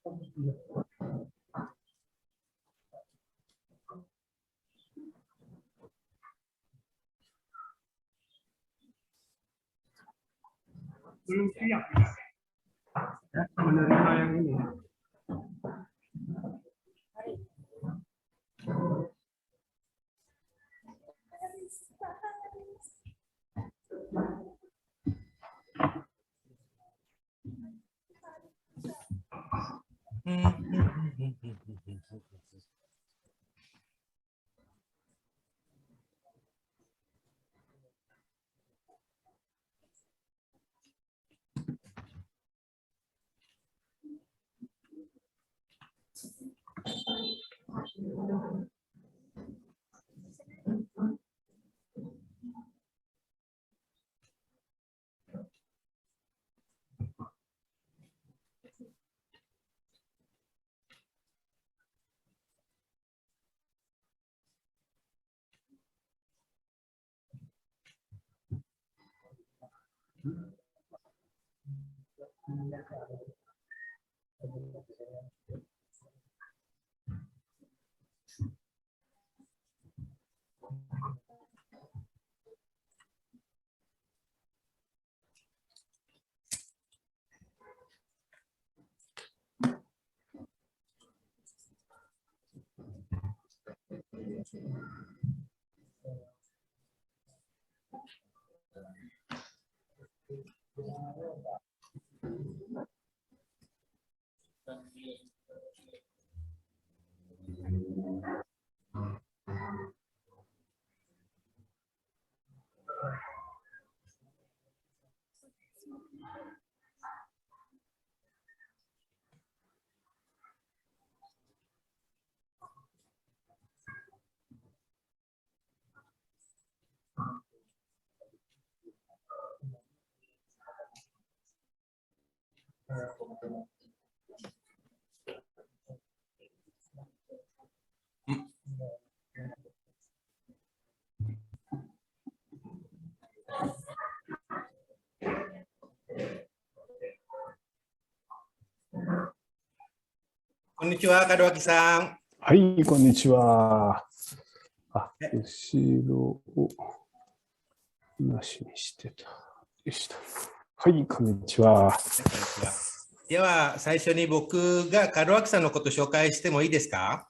Belum siap ya, menerima yang ini. Konnichiwa, Kadoaki-san. はい、こんにちは。あ、後ろをなしにしてた。でした。はい、こんにちは。では、最初に僕が門脇さんのことを紹介してもいいですか？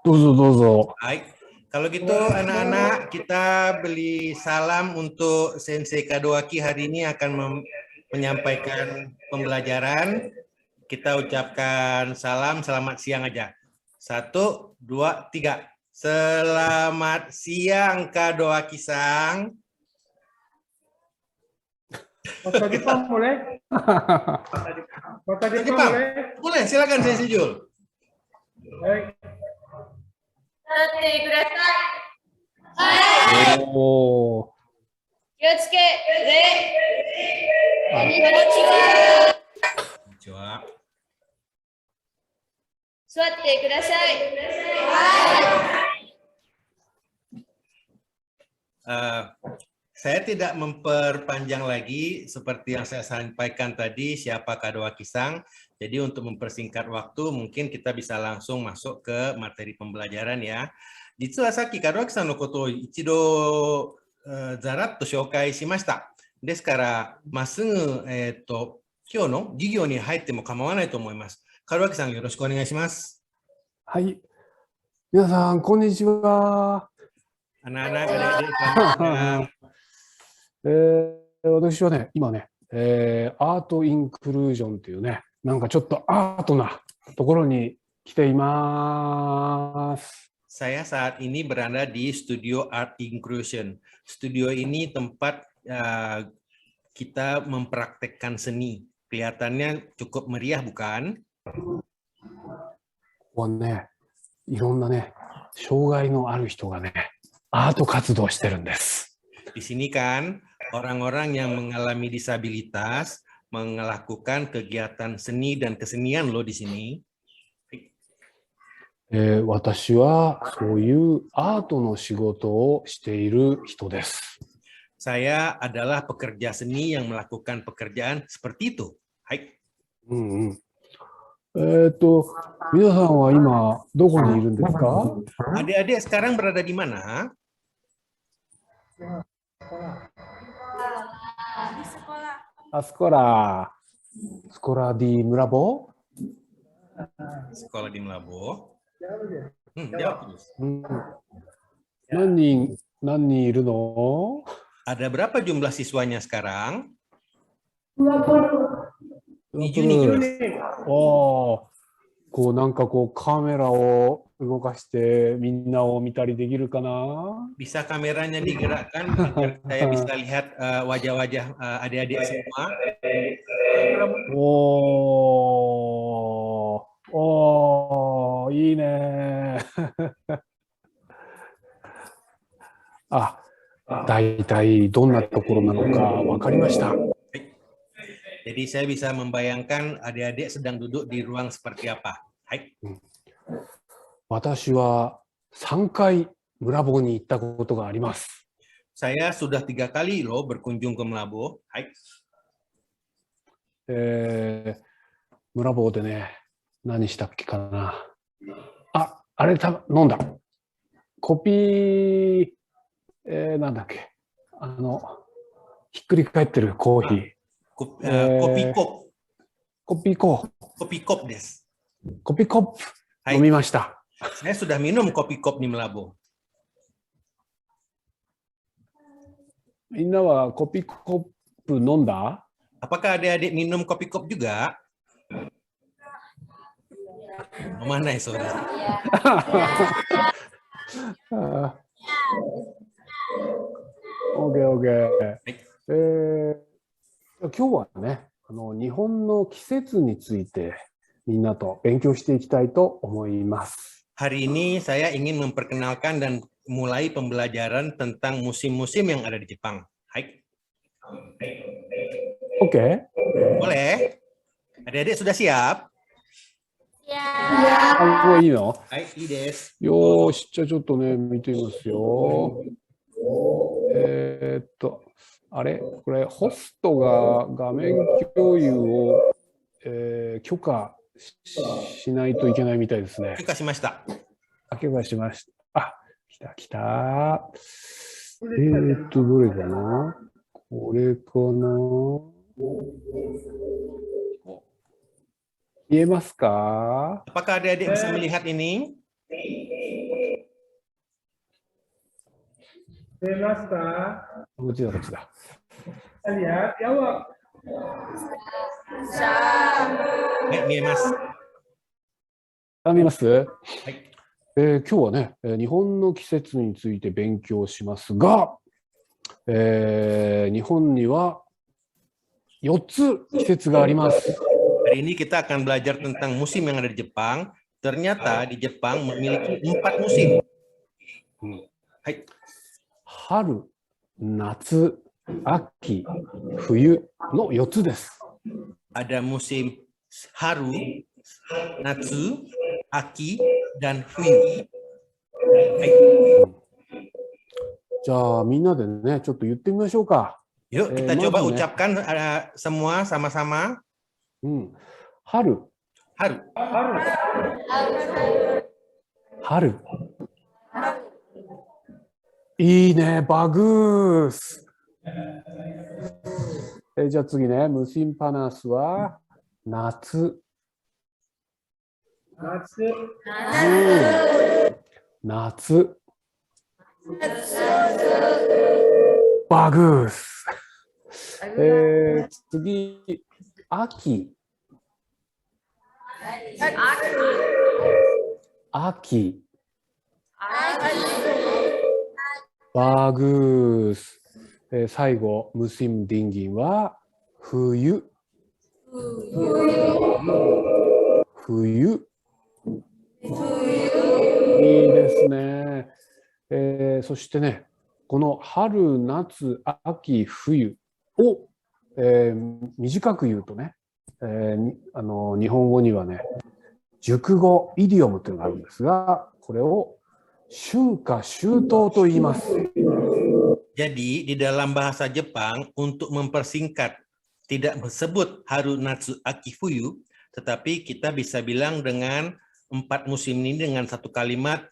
どうぞどうぞ。はい。Kalau gitu, anak-anak, kita beli salam untuk Sensei Kadoaki hari ini akan menyampaikan pembelajaran. Kita ucapkan salam, selamat siang aja. 1, 2, 3. Selamat siang, Kadoaki-san. Bahasa Jepang boleh? Bahasa Jepang boleh? Boleh, silakan Sensei Jul. Baik. おー。気をつけ礼。こんにちは。座ってください。Saya tidak memperpanjang lagi seperti yang saya sampaikan tadi siapa Kadoaki-san. Jadi untuk mempersingkat waktu mungkin kita bisa langsung masuk ke materi pembelajaran ya. 実はさっき門脇さんのことを一度ざらっと紹介しました。ですからまっすぐ今日の授業に入っても構わないと思います。門脇さんよろしくお願いします。はい。皆さんこんにちは。Anak-anak, adik-adik, 私はね、今ね、アートインクルージョンというね、なんかちょっとアートなところに来ています。Saya saat ini berada di Studio Art Inclusion. Studio ini tempat kita mempraktekkan seni. Kelihatannya cukup meriah, bukan? ここはね、いろんなね、障害のある人がね、アート活動してるんです。Di sini kan orang-orang yang mengalami disabilitas melakukan kegiatan seni dan kesenian loh di sini. 私はそういうアートの仕事をしている人です。Saya adalah pekerja seni yang melakukan pekerjaan seperti itu. Hai. 皆さんは今、どこにいるんですか？ Adik-adik sekarang berada di mana? Di sekolah. Sekolah. Sekolah di Merabo? Sekolah di Melabo. Jawab terus. 何人いるの？ Ada berapa jumlah siswanya sekarang? 20 おー、こうなんかこうカメラを動かしてみんなを見たりできるかな？ Bisa kameranya digerakkan agar saya bisa lihat wajah-wajah adik-adik semua. おー、いいね。あ、大体どんなところなのかわかりました。 Jadi saya bisa membayangkan adik-adik sedang duduk di ruang seperti apa. Hai. 私は3回村坊に行ったことがあります。 Saya sudah 3 kali loh berkunjung ke Melabo. Hai. 村坊でね、何したっけかな。あれ飲んだ。コピー、なんだっけ。ひっくり返ってるコーヒー。Kopi kop. コピーコー。 Kopi kop des. コピーコップ。はい飲みました。 Saya sudah minum kopi kop di Melabo. みんなはコピーコップ飲んだ？ Apakah adik-adik minum kopi kop juga? Mana ya saudara? OK。今日はね、日本の季節についてみんなと勉強していきたいと思います。 Hari ini saya ingin memperkenalkan dan mulai pembelajaran tentang musim-musim yang ada di Jepang. Hai. OK？ Boleh? Adik-adik sudah siap? もういいの？ Hai,いいです。よーし、じゃあちょっとね、見てみますよ。あれこれ、ホストが画面共有を、許可しないといけないみたいですね。許可しました。許可しました。来た。どれかな？これかな？見えますか？ Apakah adik-adik bisa melihat ini? 出ますか？こっちだ。 Lihat, jawab. Miemasu. 見えます？はい。今日はね、日本の季節について勉強しますが、日本には4つ季節があります。 Hari ini kita akan belajar tentang musim yang ada di Jepang. Ternyata di Jepang memiliki 4 musim. Hai. 春、夏、秋、冬の4つです。 Ada musim haru, natsu, aki, dan fuyu. Hai. じゃあみんなでね、ちょっと言ってみましょうか。 Yuk kita coba ucapkan semua sama-sama. 春。 Haru. 春。いいね、バグース。じゃあ次ね、ムシンパナスは夏。夏。バグース。次、秋。秋。バグース。最後、ムシムディンギンは冬。冬。いいですね。そしてね、この春、夏、秋、冬を、短く言うとね、日本語にはね、熟語、イディオムというのがあるんですが、これを春夏秋冬と言います。 Jadi di dalam bahasa Jepang untuk mempersingkat tidak disebut haru, natsu, aki, fuyu, tetapi kita bisa bilang dengan 4 musim ini dengan satu kalimat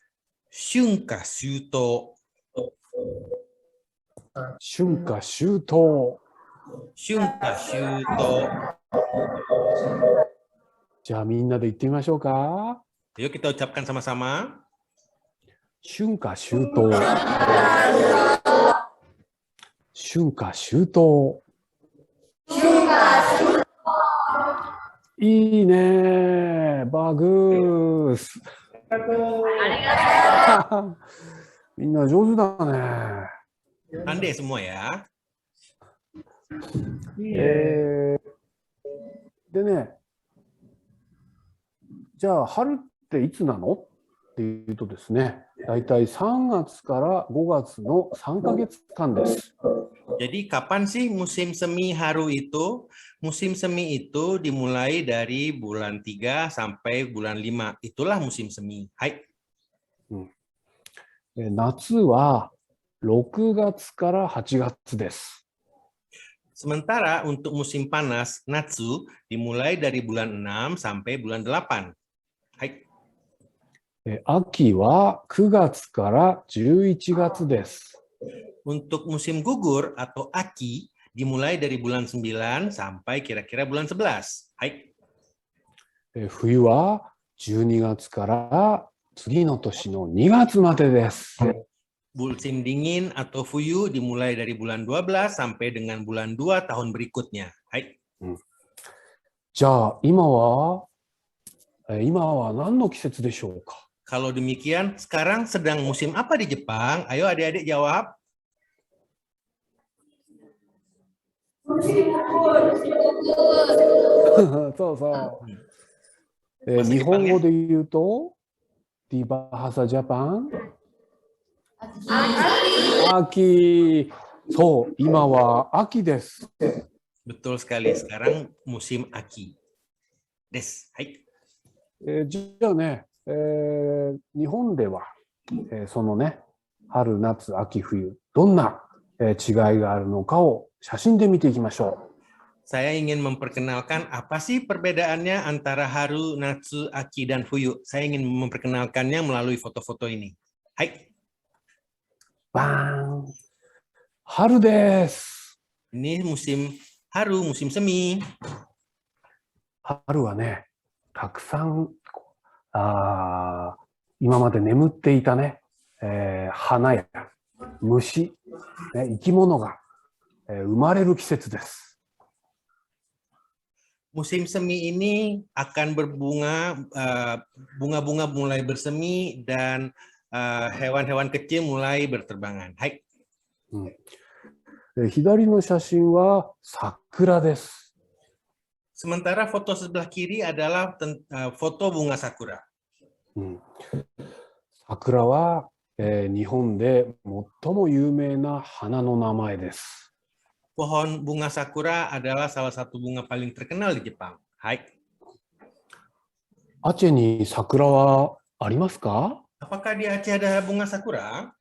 Shunka Shuto. 春夏秋冬。 Shunka Shuto. じゃあみんなで言ってみましょうか。 Yuk kita ucapkan sama-sama. 春夏秋冬。春夏秋冬。いいね。バグース。みんな上手だね。 Pandai semua ya. でね、じゃあ春っていつなのっていうとですね、だいたい3月から5月の3ヶ月間です。 Jadi kapan sih musim semi haru itu? Musim semi itu dimulai dari bulan 3 sampai bulan 5. Itulah musim semi. Hai. 夏は6月から8月です。 Sementara untuk musim panas, Natsu, dimulai dari bulan 6 sampai bulan 8. Hai. 秋は9月から11月です。 Untuk musim gugur atau Aki, dimulai dari bulan 9 sampai kira-kira bulan 11. Hai. 冬は12月から次の年の2月までです。 Musim dingin atau Fuyu dimulai dari bulan 12 sampai dengan bulan 2 tahun berikutnya. Hai. じゃあ今は何の季節でしょうか。 Kalau demikian, sekarang sedang musim apa di Jepang? Ayo adik-adik jawab. そうそう。日本語で言うと、ディバハサジャパン。秋。そう、今は秋です。 Betul sekali, sekarang musim Aki. Des. Hai. じゃあね、日本では、そのね、春、夏、秋、冬、どんな、違いがあるのかを写真で見ていきましょう。 Saya ingin memperkenalkan apa sih perbedaannya antara Haru, Natsu, Aki, dan Fuyu. Saya ingin memperkenalkannya melalui foto-foto ini. Hai. バーン。春です。 Ini musim Haru, musim semi. 春はね、たくさん今まで眠っていたね、花や虫、ね、生き物が、生まれる季節です。 Musim semi ini akan berbunga, bunga-bunga mulai bersemi dan hewan-hewan kecil mulai berterbangan. Hai. 左の写真は桜です。 Sementara foto sebelah kiri adalah foto bunga sakura. 桜は、日本で最も有名な花の名前です。 Pohon bunga sakura adalah salah satu bunga paling terkenal di Jepang. Hai. アチェに桜はありますか？ Apakah di Aceh ada bunga sakura?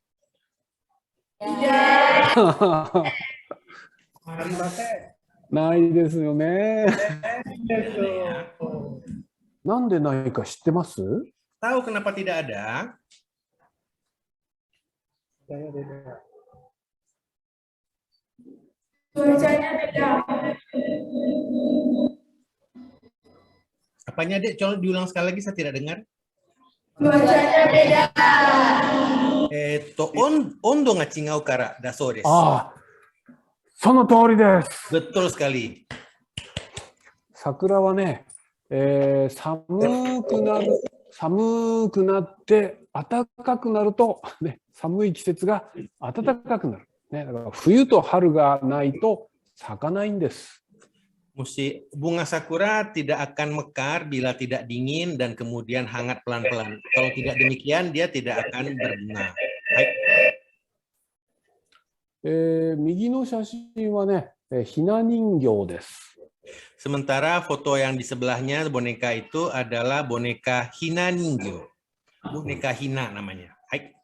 ないですよね。なんでないか知ってます？ Tahu kenapa tidak ada? Apanya, Dek? Coba diulang sekali lagi, saya tidak dengar. Cuacanya beda. Ondo nga chingau kara da sou desu. ああ、その通りです。 Betul sekali. 桜はね、寒くなって暖かくなると、ね、寒い季節が暖かくなる。ね、だから冬と春がないと咲かないんです。 Bunga sakura tidak akan mekar bila tidak dingin dan kemudian hangat pelan-pelan. Kalau tidak demikian, dia tidak akan berbunga. Hai. 右の写真はね、ひな人形です。 Sementara foto yang di sebelahnya boneka itu adalah boneka Hina Ningyo. Boneka Hina namanya. Hai.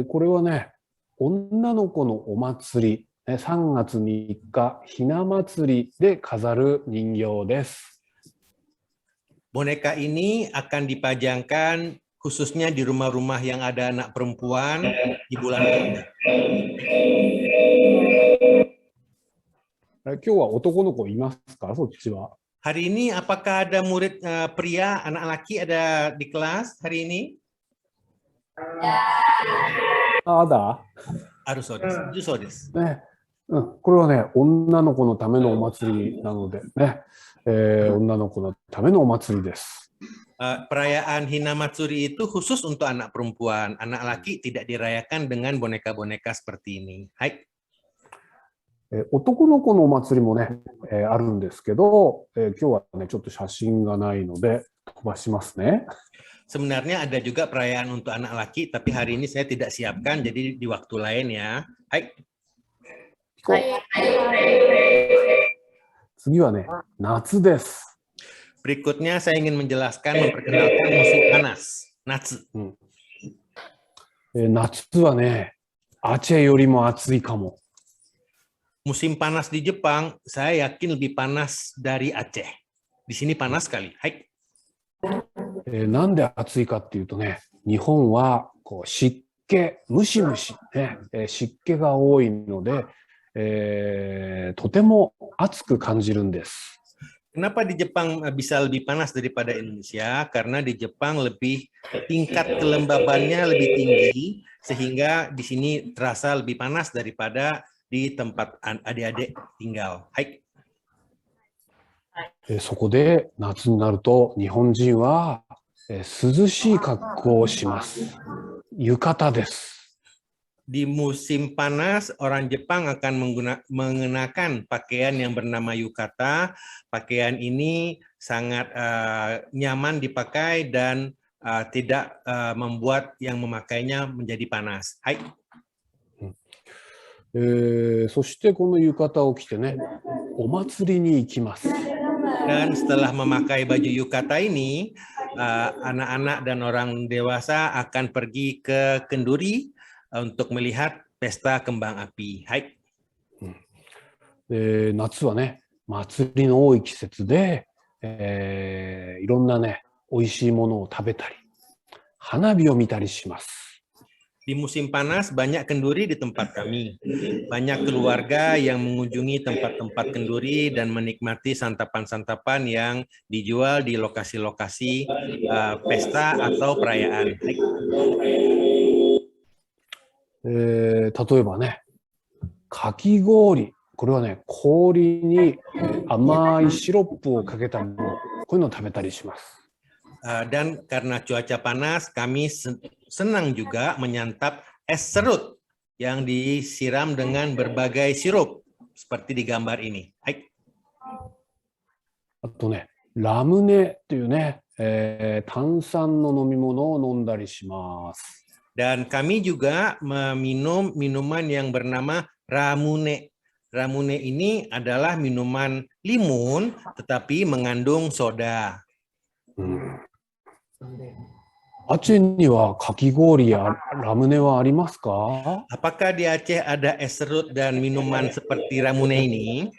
これはね、女の子のお祭り、3月3日ひな祭りで飾る人形です。boneka ini akan dipajangkan khususnya di rumah-rumah yang ada anak perempuan di bulan Oktober. 今日は男の子いますか、そっちは。 Hari ini apakah ada murid pria, anak laki ada di kelas hari ini? あだ、 Harusそうです。ね、これはね、女の子のためのお祭りなのでね、女の子のためのお祭りです。 Perayaan Hinamatsuri itu khusus untuk anak perempuan. Anak laki tidak dirayakan dengan boneka-boneka seperti ini. Hai. 男の子のお祭りもね、あるんですけど、今日はね、ちょっと写真がないので飛ばしますね。 Sebenarnya ada juga perayaan untuk anak laki, tapi hari ini saya tidak siapkan, jadi di waktu lain ya. Hai. 次はね、夏です。 Berikutnya saya ingin memperkenalkan musim panas, Natsu. 夏はね、アチェよりも暑いかも。 Musim panas di Jepang, saya yakin lebih panas dari Aceh. Di sini panas sekali. Hai. なんで暑いかっていうとね、日本はこう湿気、ムシムシ、ね、湿気が多いので、とても暑く感じるんです。 Kenapa di Jepang bisa lebih panas daripada Indonesia? Karena di Jepang tingkat kelembabannya lebih tinggi, sehingga di sini terasa lebih panas daripada di tempat adik-adik tinggal. Hai. そこで夏になると日本人は涼しい格好をします。浴衣です。 Di musim panas, orang Jepang akan mengenakan pakaian yang bernama yukata. Pakaian ini sangat nyaman dipakai dan tidak membuat yang memakainya menjadi panas. Hai. そしてこの浴衣を着てね、お祭りに行きます。 Dan setelah memakai baju yukata ini, anak-anak dan orang dewasa akan pergi ke Kenduri untuk melihat pesta kembang api. Hai. 夏はね、祭りの多い季節で、いろんなね、美味しいものを食べたり、花火を見たりします。 Di musim panas banyak kenduri di tempat kami. Banyak keluarga yang mengunjungi tempat-tempat kenduri dan menikmati santapan-santapan yang dijual di lokasi-lokasi pesta atau perayaan. 例えばね、かき氷。これはね、氷に甘いシロップをかけたもの、こういうのを食べたりします。 Dan karena cuaca panas, kami senang juga menyantap es serut yang disiram dengan berbagai sirup seperti di gambar ini. Hai. あとね、ラムネっていうね、炭酸の飲み物を飲んだりします。 Dan kami juga meminum minuman yang bernama ramune. Ramune ini adalah minuman limun tetapi mengandung soda. アチェにはかき氷やラムネはありますか？ Apakah di Aceh ada es serut dan minuman seperti ramune ini?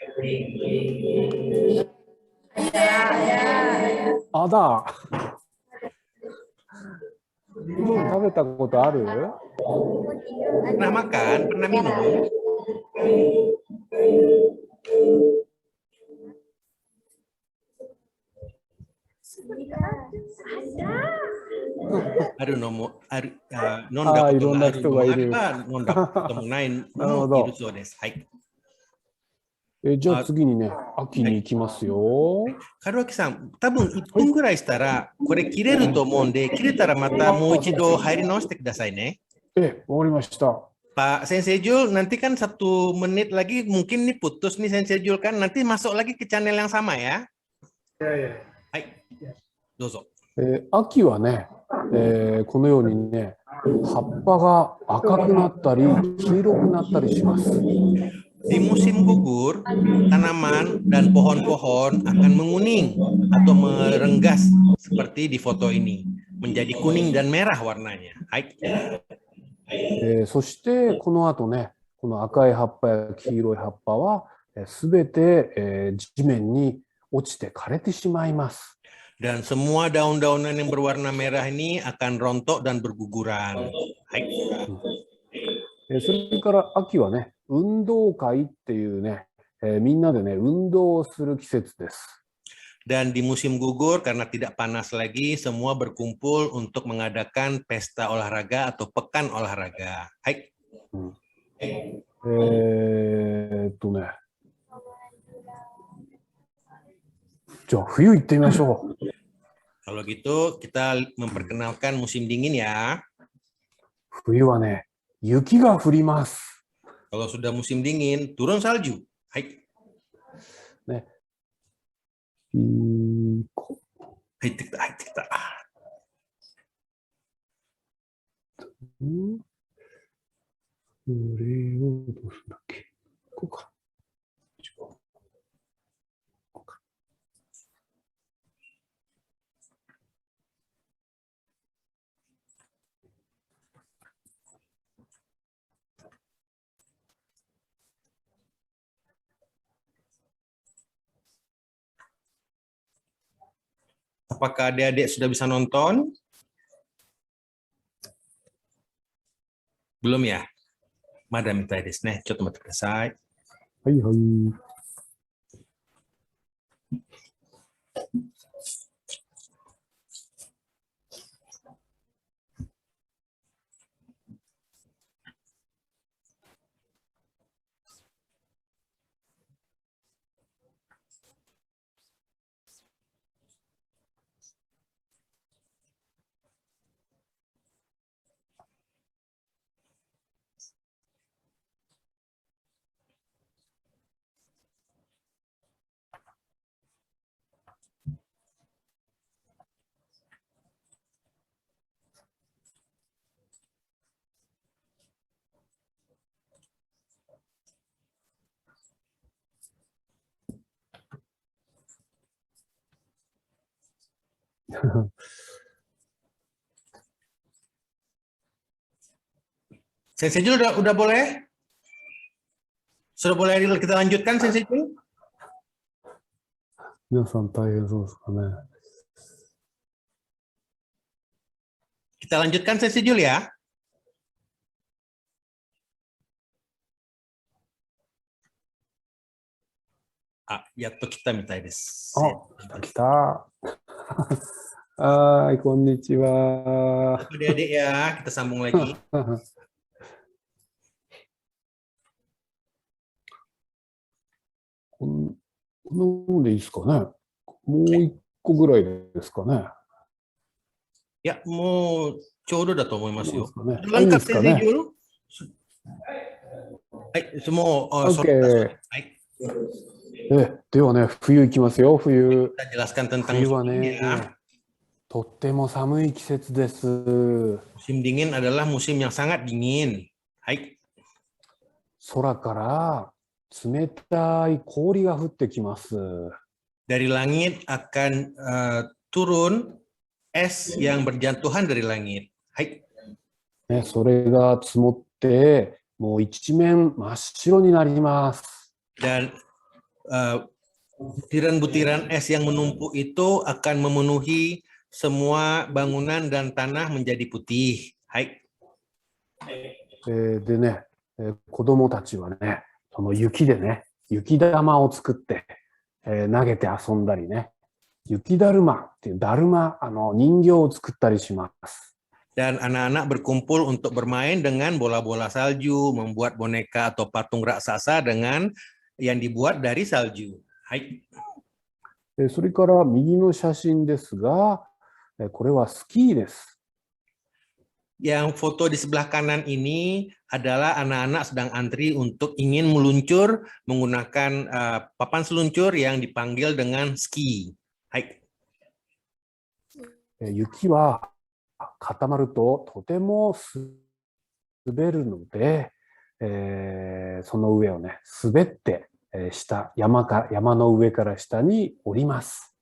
あだ。食べたことある？ Pernah makan? Pernah minum? Aduh, nondaことがあるのもあれば、飲んだこともないのもいるそうです。はい。じゃあ次にね、秋に行きますよ。門脇さん、多分1分ぐらいしたら、これ切れると思うんで、切れたらまたもう一度入り直してくださいね。わかりました。Pak Sensei Jul, nanti kan 1 menit lagi mungkin nih putus nih Sensei Jul kan, nanti masuk lagi ke channel yang sama ya. Hai, どうぞ。秋はね、このようにね、葉っぱが赤くなったり、黄色くなったりします。Di musim gugur, tanaman dan pohon-pohon akan menguning atau merenggas seperti di foto ini, menjadi kuning dan merah warnanya. Hai. そしてこの後ね、この赤い葉っぱや黄色い葉っぱはすべて地面に落ちて枯れてしまいます。Dan semua daun-daunan yang berwarna merah ini akan rontok dan berguguran. Hai. それから秋はね、運動会っていうね、みんなでね、運動をする季節です。 Dan di musim gugur, karena tidak panas lagi, semua berkumpul untuk mengadakan pesta olahraga atau pekan olahraga. Hai. ね。じゃあ冬行ってみましょう。 Kalau gitu, kita memperkenalkan musim dingin ya. 冬はね、雪が降ります。 Kalau sudah musim dingin, turun salju. Hai. こ Hai, tikta, hai, tikta. れをどうするんだっけ。こうか。Apakah adik-adik sudah bisa nonton? Belum ya? Mada mitai desu ne. Chotto matte kudasai. はいはい。Sensei Jul udah boleh? Sudah boleh kita lanjutkan, Sensei Jul? 皆さん大変そうですかね。 Kita lanjutkan, Sensei Jul ya. Ah, yatto kita mitai desu. あ、来た。はい、こんにちは。 Adik-adik ya, kita sambung lagi. このでいいですかね。もう一個ぐらいですかね。 Ya, mau cowdoh da to omoimasu どう yo. ですかね。いい Lengkap, ですか Sensei ね。 Jul? Hai, semua Oke. Hai. ではね、冬行きますよ、冬。 Kita jelaskan tentang 冬は musim dingin ね ya.、とっても寒い季節です。 Musim dingin adalah musim yang sangat dingin. Hai. 空から冷たい氷が降ってきます。 Dari langit akan turun es yang berjatuhan dari langit. Hai. ね、それが積もって、もう一面真っ白になります。 Dan butiran-butiran es yang menumpuk itu akan memenuhi semua bangunan dan tanah menjadi putih. Hai. でね、子供たちはね、その雪でね、雪玉を作って、投げて遊んだりね、雪だるまっていうだるま、人形を作ったりします。 Dan anak-anak berkumpul untuk bermain dengan bola-bola salju, membuat boneka atau patung raksasa dengan yang dibuat dari salju. Hai. それから右の写真ですが、これはスキーです。 Yang foto di sebelah kanan ini adalah anak-anak sedang antri untuk ingin meluncur menggunakan papan seluncur yang dipanggil dengan ski. Hai. 雪は固まるととても滑るので、その上をね、滑って、山の上から下に降ります。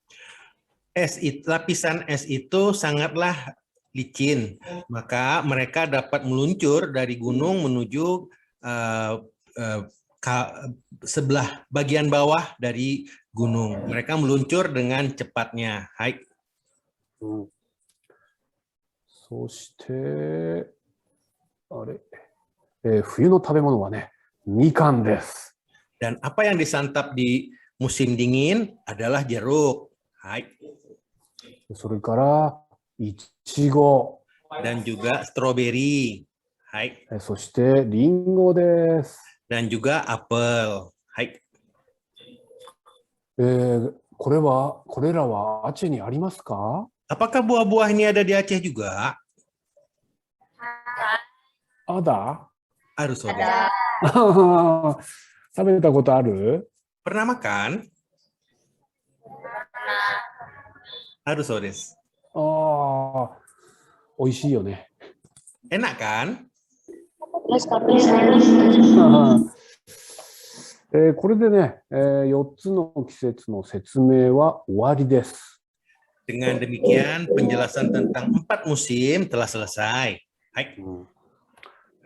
Lapisan es itu sangatlah licin, maka mereka dapat meluncur dari gunung menuju sebelah bagian bawah dari gunung. Mereka meluncur dengan cepatnya. Hai. うん、そして、あれ、冬の食べ物はね、みかんです。Dan apa yang disantap di musim dingin adalah jeruk. Hai. それから、いちご。Dan juga stroberi. Hai. そして、りんごです。Dan juga apel. Hai. これらはアチェにありますか？ Apakah buah-buah ini ada di Aceh juga? Ada? Harus ada. Ada. 食べたことある？ Pernah makan? Harus des. ああ、美味しいよね。Enak kan? Terus kapus. これでね、4つの季節の説明は終わりです。Dengan demikian, penjelasan tentang 4 musim telah selesai. Hai.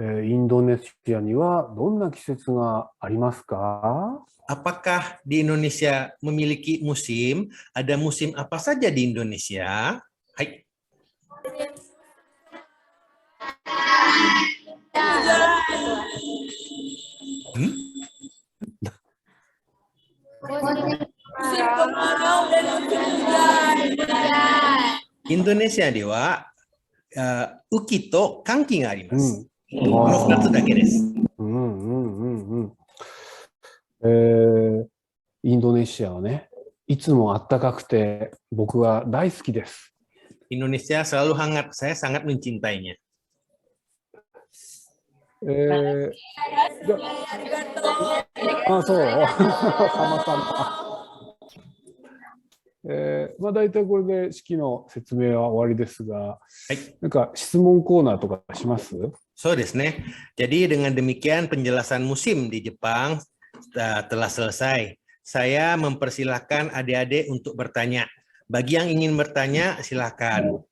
インドネシアにはどんな季節がありますか？ Apakah di Indonesia memiliki musim? Ada musim apa saja di Indonesia? Hai. Indonesia de wa uki to kanki ga arimasu. この2つだけです。インドネシアはね、いつも暖かくて僕は大好きです。Indonesia selalu hangat, saya sangat mencintainya. あ、そう。様々。まあ大体これで式の説明は終わりですが、はい、なんか質問コーナーとかします？そうですね。Jadi dengan demikian penjelasan musim di Jepang telah selesai. Saya mempersilahkan adik-adik untuk bertanya. Bagi yang ingin bertanya, silakan.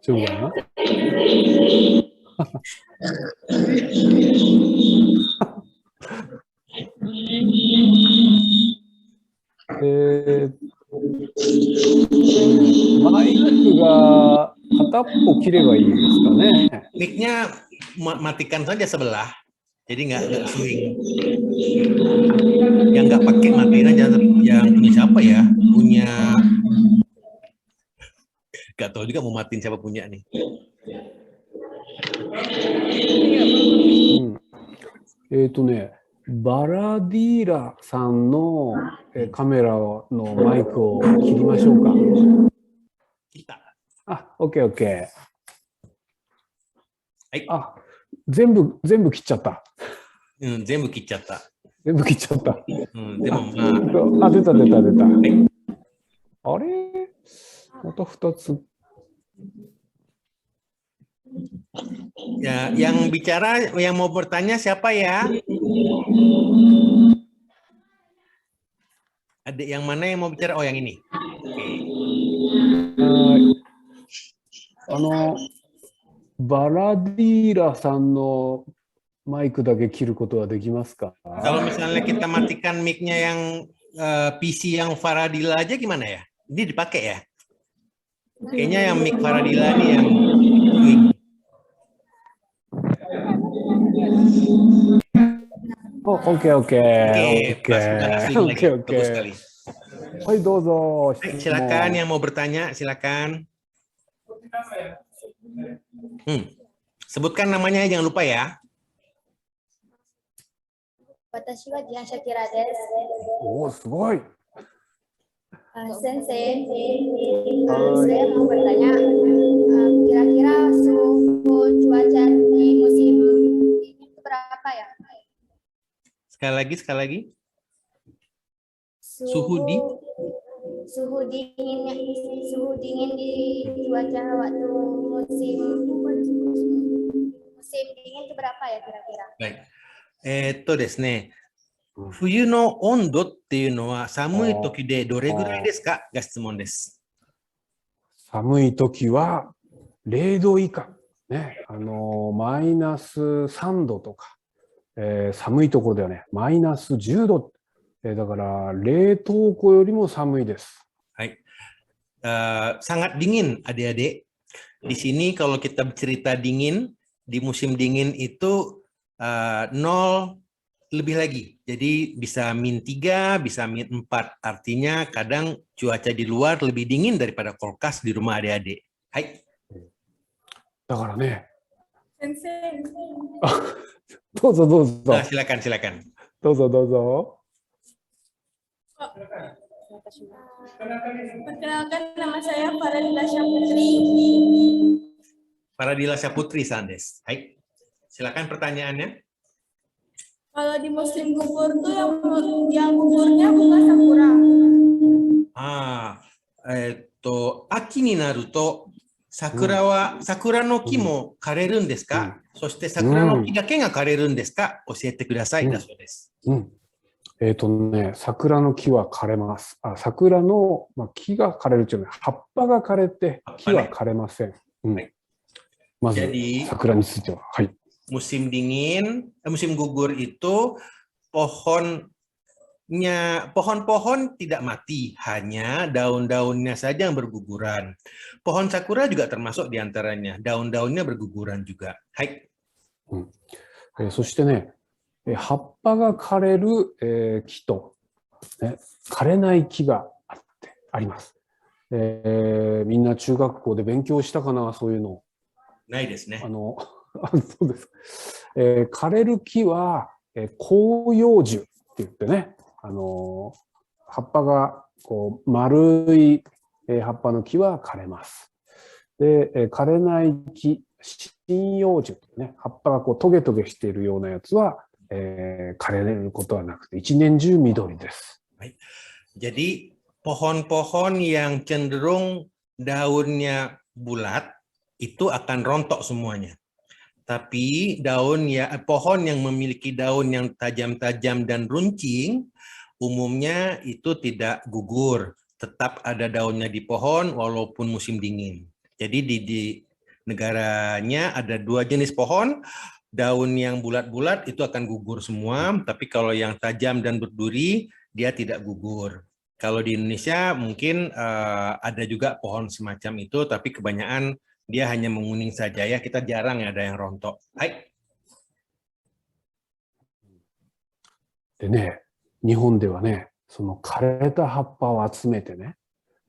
Coba. Micが片っぽ切ればいいですかね。Mic-nya matikan saja sebelah, jadi nggak swing. Yang nggak pakai matiin aja, yang punya siapa ya? Punya, nggak tahu juga mau matiin siapa punya nih. バラディーラさんのカメラのマイクを切りましょうか。切った。あ、OK、OK。はい。あ、全部切っちゃった。うん、全部切っちゃった。全部切っちゃった。うん、でもまあ。あ、出た。はい、あれまた2つ。Ya, yang bicara, yang mau bertanya siapa ya? Adik yang mana yang mau bicara? Oh, yang ini. Baradira さんのマイクだけ切ることはできますか? Kalau misalnya kita matikan mic-nya yang PC yang Faradila aja gimana ya? Ini dipakai ya? Kayaknya yang mic Faradila nih yang Oh, oke. Hai, dozo. Silakan yang mau bertanya, silakan. Sebutkan namanya, jangan lupa ya. Watashi wa Dian Shakira desu. Oh, sugoi. Sensei, saya mau bertanya, kira-kira suhu cuaca di musim ini berapa ya? Sekali lagi. Suhu dingin di cuaca waktu musim dingin itu berapa ya kira-kira? Baik. ですね。冬の温度っていうのは寒い時でどれぐらいですかが質問です。寒い時は0度以下、ね、マイナス3度とか、寒いところではね、マイナス10度。だから、冷凍庫よりも寒いです。Baik. Sangat dingin adik-adik. Di sini kalau kita bercerita dingin, di musim dingin itu 0 lebih lagi. Jadi bisa -3, bisa -4. Artinya kadang cuaca di luar lebih dingin daripada kulkas di rumah adik-adik. Hai. だからね、先生、どうぞどうぞ。 Silakan, silakan. どうぞどうぞ。 perkenalkan nama saya Faradila Syaputri. Faradila Syaputri Sandes. Hai. Silakan pertanyaannya. Kalau di musim gugur tuh yang gugurnya bunga sakura. 秋になると桜の木も枯れるんですか、そして桜の木だけが枯れるんですか、教えてください、だそうです。桜の木は枯れます。桜の、木が枯れるというのは葉っぱが枯れて木は枯れません。まず桜については。はい。Musim dingin, musim gugur itu pohon-pohon tidak mati, hanya daun-daunnya saja yang berguguran. Pohon sakura juga termasuk di antaranya, daun-daunnya berguguran juga. Hai. そしてね、葉っぱが枯れる、木と、枯れない木があります。みんな中学校で勉強したかな、そういうの。ないですね。そうです。枯れる木は、広葉樹って言ってね、葉っぱがこう丸い葉っぱの木は枯れます。で、枯れない木、針葉樹ってね、葉っぱがこうトゲトゲしているようなやつは、枯れることはなくて、一年中緑です。Jadi pohon-pohon yang cenderung daunnya bulat itu akan rontok semuanya. Tapi pohon yang memiliki daun yang tajam-tajam dan runcing, umumnya itu tidak gugur, tetap ada daunnya di pohon walaupun musim dingin. Jadi di negaranya ada 2 jenis pohon, daun yang bulat-bulat itu akan gugur semua, tapi kalau yang tajam dan berduri, dia tidak gugur. Kalau di Indonesia mungkin ada juga pohon semacam itu, tapi kebanyakan dia hanya menguning saja ya, kita jarang ada yang rontok. Hai. でね、日本ではね、その枯れた葉っぱを集めてね、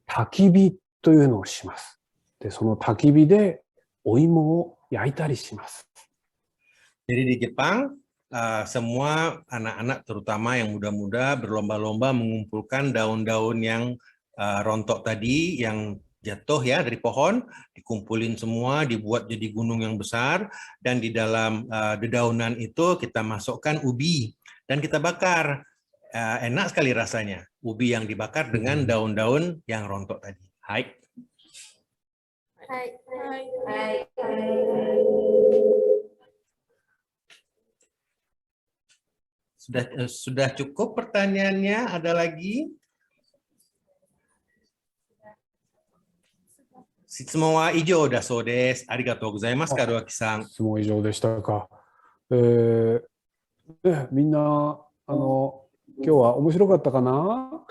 焚き火というのをします。で、その焚き火でお芋を焼いたりします。Jadi di Jepang, semua anak-anak terutama yang muda-muda berlomba-lomba mengumpulkan daun-daun yang rontok tadi, yang jatuh ya dari pohon, dikumpulin semua, dibuat jadi gunung yang besar, dan di dalam dedaunan itu kita masukkan ubi dan kita bakar. Enak sekali rasanya, ubi yang dibakar dengan daun-daun yang rontok tadi. Hai. Sudah cukup pertanyaannya? Ada lagi? 質問は以上だそうです。ありがとうございます、門脇さん。質問以上でしたか。みんな、今日は面白かったかな？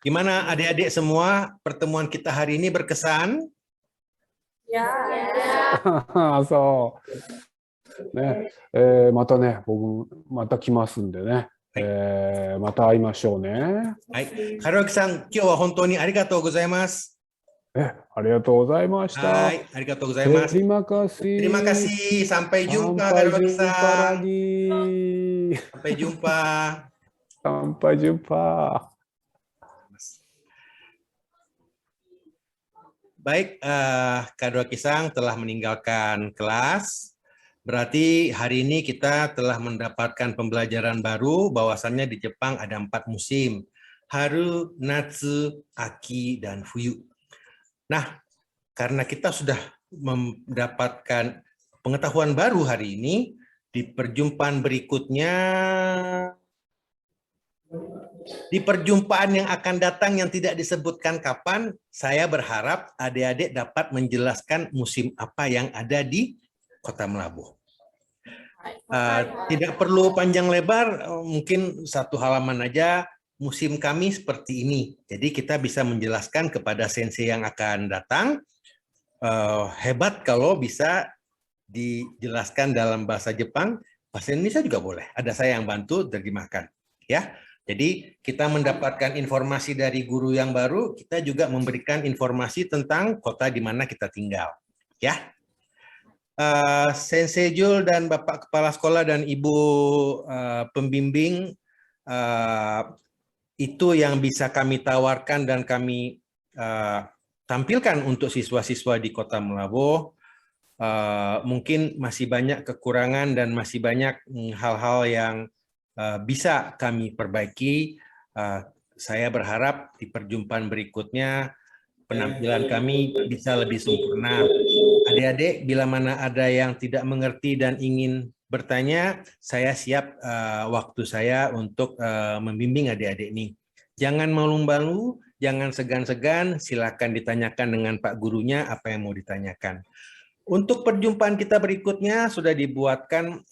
Gimana adik-adik semua, pertemuan kita hari ini berkesan? Ya. そう。ね、またね、僕、また来ますんでね。また会いましょうね。はい。門脇さん、今日は本当にありがとうございます。ありがとうございました。はい、ありがとうございます。Terima kasih. Terima kasih. Sampai jumpa, Sampai Kak jumpa lagi. Sampai jumpa. Sampai jumpa. Baik, Kak Kisang telah meninggalkan kelas. Berarti hari ini kita telah mendapatkan pembelajaran baru bahwasannya di Jepang ada 4 musim. Haru, Natsu, Aki, dan Fuyu. Nah, karena kita sudah mendapatkan pengetahuan baru hari ini, di perjumpaan berikutnya, di perjumpaan yang akan datang yang tidak disebutkan kapan, saya berharap adik-adik dapat menjelaskan musim apa yang ada di Kota Melabuh. Tidak perlu panjang lebar, mungkin satu halaman aja. Musim kami seperti ini. Jadi kita bisa menjelaskan kepada sensei yang akan datang. Hebat kalau bisa dijelaskan dalam bahasa Jepang, bahasa Indonesia juga boleh. Ada saya yang bantu terjemahkan. Ya, jadi kita mendapatkan informasi dari guru yang baru, kita juga memberikan informasi tentang kota di mana kita tinggal. Ya, Sensei Jul dan Bapak Kepala Sekolah dan Ibu pembimbing, itu yang bisa kami tawarkan dan kami tampilkan untuk siswa-siswa di Kota Meulaboh. Mungkin masih banyak kekurangan dan masih banyak hal-hal yang bisa kami perbaiki. Saya berharap di perjumpaan berikutnya penampilan kami bisa lebih sempurna. Adik-adik, bila mana ada yang tidak mengerti dan ingin bertanya, saya siap waktu saya untuk membimbing adik-adik ini. Jangan malu-malu, jangan segan-segan, silakan ditanyakan dengan Pak gurunya apa yang mau ditanyakan. Untuk perjumpaan kita berikutnya sudah dibuatkan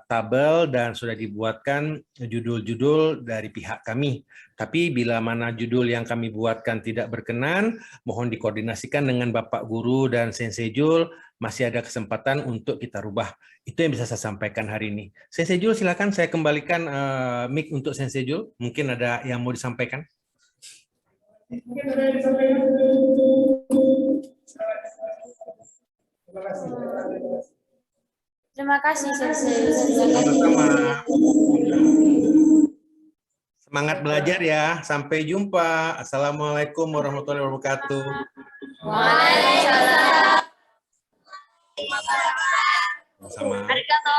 tabel dan sudah dibuatkan judul-judul dari pihak kami. Tapi bila mana judul yang kami buatkan tidak berkenan, mohon dikoordinasikan dengan Bapak Guru dan Sensei Jul, masih ada kesempatan untuk kita rubah. Itu yang bisa saya sampaikan hari ini. Sensei Jul, silakan saya kembalikan mic untuk Sensei Jul. Mungkin ada yang mau disampaikan. Terima kasih, Sensei. Sama-sama. Semangat belajar ya. Sampai jumpa. Assalamualaikum warahmatullahi wabarakatuh. Waalaikumsalam. Sama. Arigato.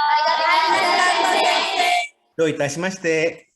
Do itashimashite.